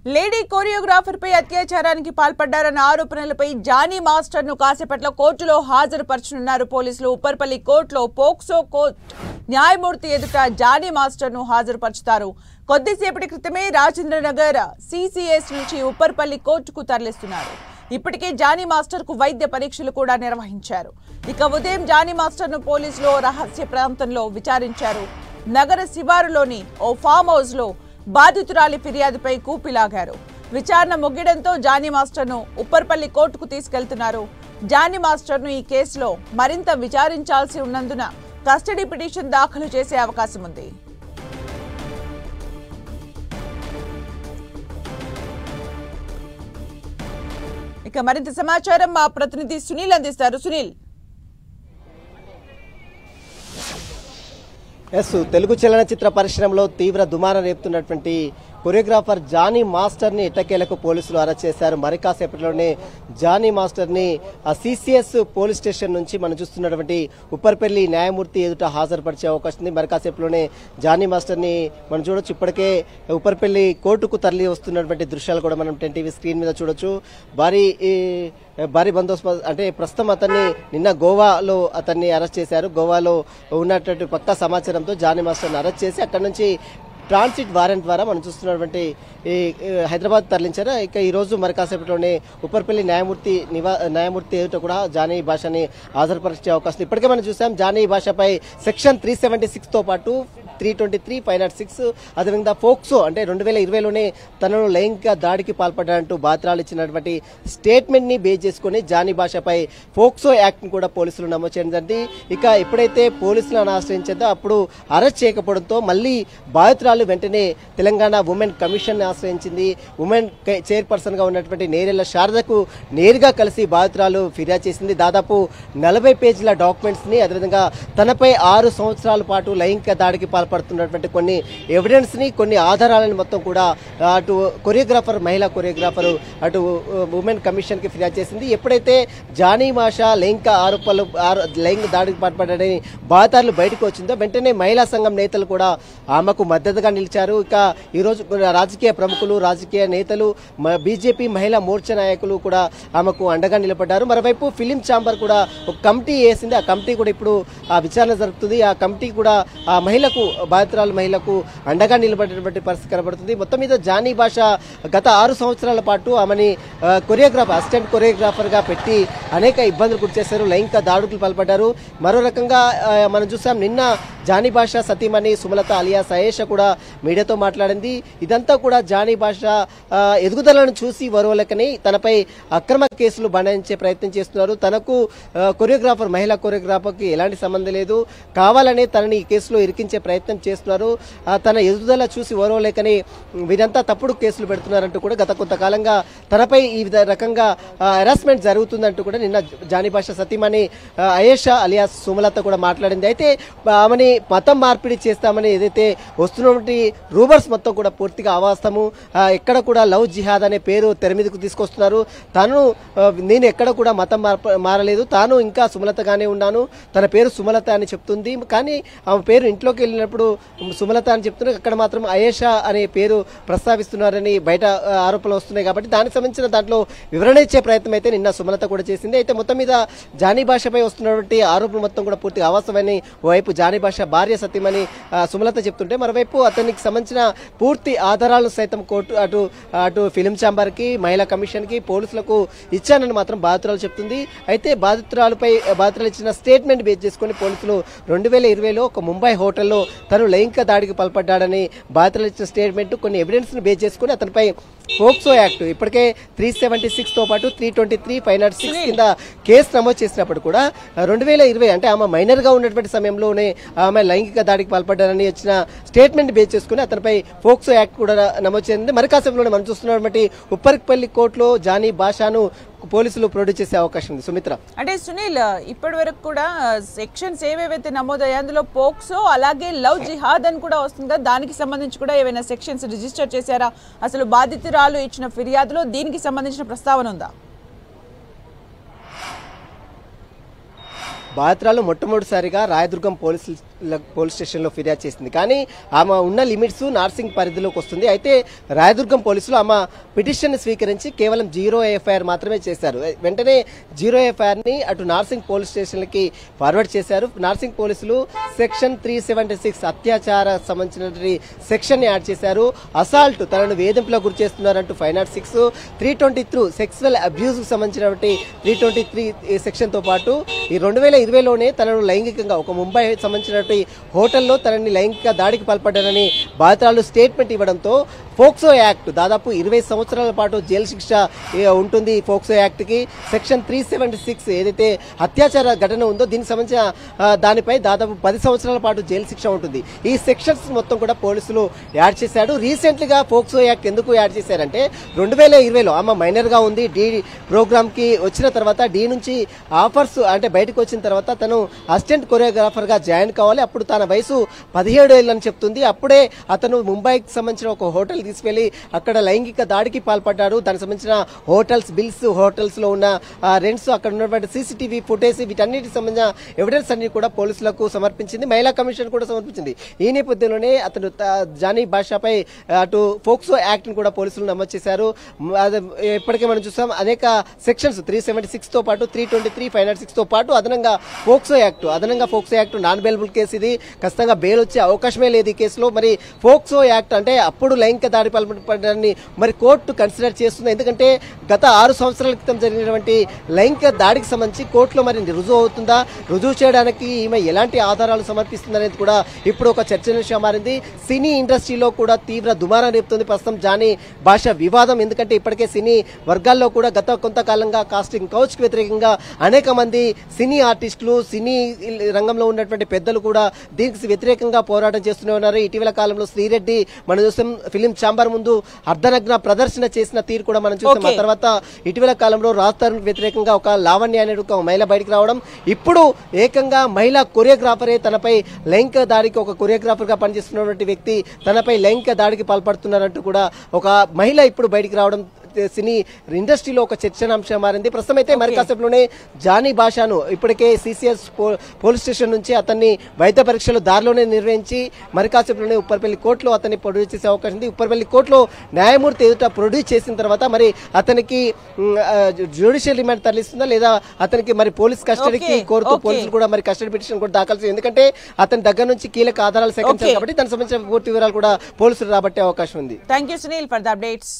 Lady choreographer పై అత్యాచారానికి పాల్పడ్డారన్న ఆరోపణలపై Johnny master ను కాసేపట్లో కోర్టులో హాజరుపరచనున్నారు పోలీసులు. ఉప్పర్పల్లి కోర్టులో పోక్సో కోర్టు న్యాయమూర్తి ఎదుట జానీ మాస్టర్ ను హాజరుపరుచుతారు. కొద్దిసేపటి క్రితమే రాజేంద్రనగర్ సిసిఎస్ నుంచి ఉప్పర్పల్లి కోర్టుకు తరలిస్తున్నారు. ఇప్పటికే జానీ మాస్టర్ కు వైద్య పరీక్షలు కూడా నిర్వహించారు. ఇక ఉదయం జానీ మాస్టర్ ను పోలీసులు రహస్య ప్రాంతంలో విచారించారు. నగర శివారులోని ఓ ఫామ్ హౌస్ లో బాధితురాలి ఫిర్యాదుపై కూపిలాగారు. విచారణ ముగియడంతో జానీ మాస్టర్ ను ఉప్పర్పల్లి కోర్టుకు తీసుకెళ్తున్నారు. జానీ మాస్టర్ ను ఈ కేసులో మరింత విచారించాల్సి ఉన్నందున కస్టడీ పిటిషన్ దాఖలు చేసే అవకాశం ఉంది. ఇక మరింత సమాచారం మా ప్రతినిధి సునీల్ అందిస్తారు. సునీల్, తెలుగు చలనచిత్ర పరిశ్రమలో తీవ్ర దుమారం రేపుతున్నటువంటి కొరియోగ్రాఫర్ జానీ మాస్టర్ని ఎట్టకేలకు పోలీసులు అరెస్ట్ చేశారు. మరి కాసేపట్లోనే జానీ మాస్టర్ని సిసిఎస్ పోలీస్ స్టేషన్ నుంచి మనం చూస్తున్నటువంటి ఉప్పర్పల్లి న్యాయమూర్తి ఎదుట హాజరుపరిచే అవకాశం ఉంది. మరి కాసేపట్లోనే జానీ మాస్టర్ని మనం చూడొచ్చు. ఇప్పటికే ఉప్పర్పల్లి కోర్టుకు తరలి వస్తున్నటువంటి దృశ్యాలు కూడా మనం 10 టీవీ స్క్రీన్ మీద చూడొచ్చు. భారీ బందోబస్తు, అంటే ప్రస్తుతం అతన్ని నిన్న గోవాలో అతన్ని అరెస్ట్ చేశారు. గోవాలో ఉన్నటువంటి పక్కా సమాచారంతో జానీ మాస్టర్ని అరెస్ట్ చేసి అక్కడ నుంచి ట్రాన్సిట్ వారెంట్ ద్వారా మనం చూస్తున్నటువంటి హైదరాబాద్ తరలించారు. ఇక ఈ రోజు మరి కాసేపట్లోనే ఉప్పర్పల్లి న్యాయమూర్తి ఎదుట కూడా జానీ భాషని హాజరుపరిచే అవకాశం. ఇప్పటికే మనం చూసాం జానీ భాషపై సెక్షన్ 376 తో పాటు 323, 506 అదేవిధంగా ఫోక్సో అంటే 2020లోనే తనను లైంగిక దాడికి పాల్పడ్డారంటూ బాధితురాలు ఇచ్చినటువంటి స్టేట్మెంట్ ని బేస్ చేసుకుని జానీ భాషపై ఫోక్సో యాక్ట్ ని కూడా పోలీసులు నమోదు చేయడం జరిగింది. ఇక ఎప్పుడైతే పోలీసులను ఆశ్రయించిందో అప్పుడు అరెస్ట్ చేయకపోవడంతో మళ్ళీ బాధితురాలు వెంటనే తెలంగాణ ఉమెన్ కమిషన్ ఆశ్రయించింది. ఉమెన్ చైర్పర్సన్ గా ఉన్నటువంటి నేరెళ్ల శారదకు నేరుగా కలిసి బాధితురాలు ఫిర్యాదు చేసింది. దాదాపు 40 పేజీల డాక్యుమెంట్స్ ని, అదేవిధంగా తనపై 6 సంవత్సరాల పాటు లైంగిక దాడికి పాల్పడుతున్నటువంటి కొన్ని ఎవిడెన్స్ ని, కొన్ని ఆధారాలను మొత్తం కూడా అటు మహిళా కొరియోగ్రాఫర్ అటు ఉమెన్ కమిషన్ కి ఫిర్యాదు చేసింది. ఎప్పుడైతే జానీ మాషా లైంగిక దాడికి పాల్పడ్డాడని బాధితురాలు బయటకు వచ్చిందో వెంటనే మహిళా సంఘం నేతలు కూడా ఆమెకు మద్దతుగా నిలిచారు. ఇక ఈ రోజు రాజకీయ ప్రముఖులు, రాజకీయ నేతలు, బీజేపీ మహిళా మోర్చా నాయకులు కూడా ఆమెకు అండగా నిలబడ్డారు. మరోవైపు ఫిలిం ఛాంబర్ కూడా ఒక కమిటీ వేసింది. ఆ కమిటీ కూడా ఇప్పుడు ఆ విచారణ జరుపుతుంది. ఆ కమిటీ కూడా ఆ బాధితురాలు మహిళకు అండగా నిలబడేటువంటి పరిస్థితి కనబడుతుంది. మొత్తం మీద జానీ భాష గత 6 సంవత్సరాల పాటు ఆమెని అసిస్టెంట్ కొరియోగ్రాఫర్ గా పెట్టి అనేక ఇబ్బందులు గురి చేశారు, లైంగిక దాడులకు పాల్పడ్డారు. మరో రకంగా మనం చూసాం నిన్న జానీ భాష సతీమణి సుమలత అలియాస్ అయేషా కూడా మీడియాతో మాట్లాడింది. ఇదంతా కూడా జానీ భాష ఎదుగుదలను చూసి వరవలకని తనపై అక్రమ కేసులు బనాయించే ప్రయత్నం చేస్తున్నారు. తనకు మహిళా కొరియోగ్రాఫర్కి ఎలాంటి సంబంధం లేదు, కావాలనే తనని ఈ కేసులో ఇరికించే ప్రయత్నం చేస్తున్నారు. తన ఎదుగుదల చూసి వరవలేకని వీరంతా తప్పుడు కేసులు పెడుతున్నారంటూ కూడా గత కొంతకాలంగా తనపై ఈ రకంగా హెరాస్మెంట్ జరుగుతుందంటూ కూడా నిన్న జానీ భాష సతీమణి అయేషా అలియాస్ సుమలత కూడా మాట్లాడింది. అయితే ఆమెని మతం మార్పిడి చేస్తామని ఏదైతే వస్తున్నటువంటి రూమర్స్ మొత్తం కూడా పూర్తిగా అవాస్తవము. ఎక్కడ కూడా లవ్ జిహాద్ అనే పేరు తెర మీదకు తీసుకొస్తున్నారు. నేను ఎక్కడ కూడా మతం మారలేదు, తాను ఇంకా సుమలతగానే ఉన్నాను, తన పేరు సుమలత అని చెప్తుంది. కానీ ఆమె పేరు ఇంట్లోకి వెళ్ళినప్పుడు సుమలత అని చెప్తున్నారు, అక్కడ మాత్రం అయేషా అనే పేరు ప్రస్తావిస్తున్నారని బయట ఆరోపణలు వస్తున్నాయి. కాబట్టి దానికి సంబంధించిన దాంట్లో వివరణ ఇచ్చే ప్రయత్నం అయితే నిన్న సుమలత కూడా చేసింది. అయితే మొత్తం మీద జానీ భాషపై వస్తున్నటువంటి ఆరోపణలు మొత్తం కూడా పూర్తిగా అవాస్తవమని ఓవైపు జానీ భాష భార్య సత్యమని సుమలత చెప్తుంటే, మరోవైపు అతనికి సంబంధించిన పూర్తి ఆధారాలను సైతం కోర్టు అటు ఫిలిం ఛాంబర్ కి, మహిళా కమిషన్ కి, పోలీసులకు ఇచ్చానని మాత్రం బాధితురాలు చెప్తుంది. అయితే బాధితురాలు ఇచ్చిన స్టేట్మెంట్ బేస్ చేసుకుని పోలీసులు 2020లో ఒక ముంబై హోటల్లో తను లైంగిక దాడికి పాల్పడ్డాడని బాధితురాలు ఇచ్చిన స్టేట్మెంట్, కొన్ని ఎవిడెన్స్ ను బేస్ చేసుకుని అతనిపై పోక్సో యాక్ట్ ఇప్పటికే 376 తో పాటు 323, 506 కింద కేసు నమోదు చేసినప్పుడు కూడా 2020 అంటే ఆమె మైనర్ గా ఉన్నటువంటి సమయంలోనే ఆమె లైంగిక దాడికి పాల్పడ్డారని వచ్చిన స్టేట్మెంట్ బేస్ చేసుకుని అతనిపై పోక్సో యాక్ట్ కూడా నమోదు చేసింది. మరి కాసేపులోనే మనం చూస్తున్నటువంటి ఉప్పర్పల్లి కోర్టులో జానీ భాషను పోలీసులు ప్రొడ్యూస్ చేసే అవకాశం ఉంది. సుమిత్ర, అంటే సునీల్, ఇప్పటి వరకు కూడా సెక్షన్స్ ఏవేవైతే నమోదయ్యాయి అందులో పోక్సో అలాగే లవ్ జిహాద్ అని కూడా వస్తుంది కదా, దానికి సంబంధించి కూడా ఏవైనా సెక్షన్స్ రిజిస్టర్ చేశారా? అసలు బాధితురాలు ఇచ్చిన ఫిర్యాదులో దీనికి సంబంధించిన ప్రస్తావన ఉందా? బాధితురాలు మొట్టమొదటిసారిగా రాయదుర్గం పోలీసులు పోలీస్ స్టేషన్లో ఫిర్యాదు చేసింది. కానీ ఆమె ఉన్న లిమిట్స్ నార్సింగ్ పరిధిలోకి వస్తుంది. అయితే రాయదుర్గం పోలీసులు ఆమె పిటిషన్ స్వీకరించి కేవలం 0 ఎఫ్ఐఆర్ మాత్రమే చేశారు. వెంటనే 0 ఎఫ్ఐఆర్ ని అటు నార్సింగ్ పోలీస్ స్టేషన్లకి ఫార్వర్డ్ చేశారు. నార్సింగ్ పోలీసులు సెక్షన్ 376 అత్యాచార సంబంధించినటువంటి సెక్షన్ ని యాడ్ చేశారు. అసాల్ట్ తనను వేధింపులకు గురి చేస్తున్నారంటూ 506, 323 సెక్సువల్ అబ్యూజ్ కు సంబంధించినటువంటి 323 సెక్షన్ తో పాటు ఈ 2020లోనే తనను లైంగికంగా ఒక ముంబై సంబంధించినటువంటి హోటల్లో తనని లైంగిక దాడికి పాల్పడ్డారని బాధితురాలు స్టేట్మెంట్ ఇవ్వడంతో ఫోక్సో యాక్ట్ దాదాపు 20 సంవత్సరాల పాటు జైలు శిక్ష ఉంటుంది. ఫోక్సో యాక్ట్ కి సెక్షన్ 376 ఏదైతే అత్యాచార ఘటన ఉందో దీనికి సంబంధించిన దానిపై దాదాపు 10 సంవత్సరాల పాటు జైలు శిక్ష ఉంటుంది. ఈ సెక్షన్స్ మొత్తం కూడా పోలీసులు యాడ్ చేశారు. రీసెంట్లీగా ఫోక్సో యాక్ట్ ఎందుకు యాడ్ చేశారంటే 2020లో ఆమె మైనర్ గా ఉంది. డి ప్రోగ్రామ్ కి వచ్చిన తర్వాత డి నుంచి ఆఫర్స్ అంటే బయటకు వచ్చిన తర్వాత తను అసిస్టెంట్ కొరియోగ్రాఫర్ గా జాయిన్ కావాలి. అప్పుడు తన వయసు 17 ఏళ్ళు అని చెప్తుంది. అప్పుడే అతను ముంబైకి సంబంధించిన ఒక హోటల్ తీసుకెళ్లి అక్కడ లైంగిక దాడికి పాల్పడ్డాడు. దానికి సంబంధించిన హోటల్స్ బిల్స్, హోటల్స్ లో ఉన్న రెంట్స్, అక్కడ ఉన్నటువంటి సీసీటీవీ ఫుటేజ్ వీటన్నిటికి సంబంధించిన ఎవిడెన్స్ అన్ని కూడా పోలీసులకు సమర్పించింది. మహిళా కమిషన్ కూడా సమర్పించింది. ఈ నేపథ్యంలోనే అతను జానీ బాషాపై అటు ఫోక్సో యాక్ట్ ని కూడా పోలీసులు నమోదు చేశారు. ఇప్పటికే మనం చూసాం అనేక సెక్షన్స్ 376 తో పాటు 323, 506 తో పాటు అదనంగా POCSO act non bailable case. ఇది ఖచ్చితంగా బెయిల్ వచ్చే అవకాశమే లేదు ఈ కేసులో. మరి ఫోక్సో యాక్ట్ అంటే అప్పుడు లైంగిక దాడి పాల్పడడాన్ని మరి కోర్టు కన్సిడర్ చేస్తుంది. ఎందుకంటే గత 6 సంవత్సరాల క్రితం జరిగినటువంటి లైంగిక దాడికి సంబంధించి కోర్టులో మరి రుజువు అవుతుందా, రుజువు చేయడానికి ఈమె ఎలాంటి ఆధారాలు సమర్పిస్తుందనేది కూడా ఇప్పుడు ఒక చర్చనీయాంశంగా మారింది. సినీ ఇండస్ట్రీలో కూడా తీవ్ర దుమారం రేపుతుంది ప్రస్తుతం జానీ భాష వివాదం. ఎందుకంటే ఇప్పటికే సినీ వర్గాల్లో కూడా గత కొంతకాలంగా కాస్టింగ్ కౌచ్ కి వ్యతిరేకంగా అనేక మంది సినీ ఆర్టిస్టులు, సినీ రంగంలో ఉన్నటువంటి పెద్దలు కూడా దీనికి వ్యతిరేకంగా పోరాటం చేస్తూనే ఉన్నారు. ఇటీవల కాలంలో శ్రీరెడ్డి మనం చూసాం ఫిలిం ఛాంబర్ ముందు అర్ధనగ్న ప్రదర్శన చేసిన తీరు కూడా మనం చూసాం. ఆ తర్వాత ఇటీవల కాలంలో రాజ్ తరుణ్ వ్యతిరేకంగా ఒక లావణ్య అనే ఒక మహిళ బయటకు రావడం, ఇప్పుడు ఏకంగా మహిళా కొరియోగ్రాఫరే తనపై లైంగిక దాడికి ఒక కొరియోగ్రాఫర్ గా పనిచేస్తున్నటువంటి వ్యక్తి తనపై లైంగిక దాడికి పాల్పడుతున్నారంటూ కూడా ఒక మహిళ ఇప్పుడు బయటికి రావడం సినీ ఇండస్ట్రీలో ఒక చర్చనాంశం మారింది. ప్రస్తుతం అయితే మరి కాసేపులోనే జానీ భాషను ఇప్పటికే సిసిఎస్ పోలీస్ స్టేషన్ నుంచి అతన్ని వైద్య పరీక్షలు దారిలోనే నిర్వహించి మరి కాసేపులోనే ఉప్పర్పల్లి కోర్టులో అతన్ని ప్రొడ్యూస్ చేసే అవకాశం ఉంది. ఉప్పర్పల్లి కోర్టులో న్యాయమూర్తి ఎదుట ప్రొడ్యూస్ చేసిన తర్వాత మరి అతనికి జ్యుడిషియల్ రిమాండ్ తరలిస్తుందా లేదా అతనికి మరి పోలీస్ కస్టడీకి కోరుతూ పోలీసులు కూడా మరి కస్టడీ పిటిషన్ కూడా దాఖలు చేయాలి. ఎందుకంటే అతని దగ్గర నుంచి కీలక ఆధారాలు సేకరించారు కాబట్టి దానికి సంబంధించిన పూర్తి వివరాలు కూడా పోలీసులు రాబట్టే అవకాశం ఉంది. Thank you Sunil for the updates.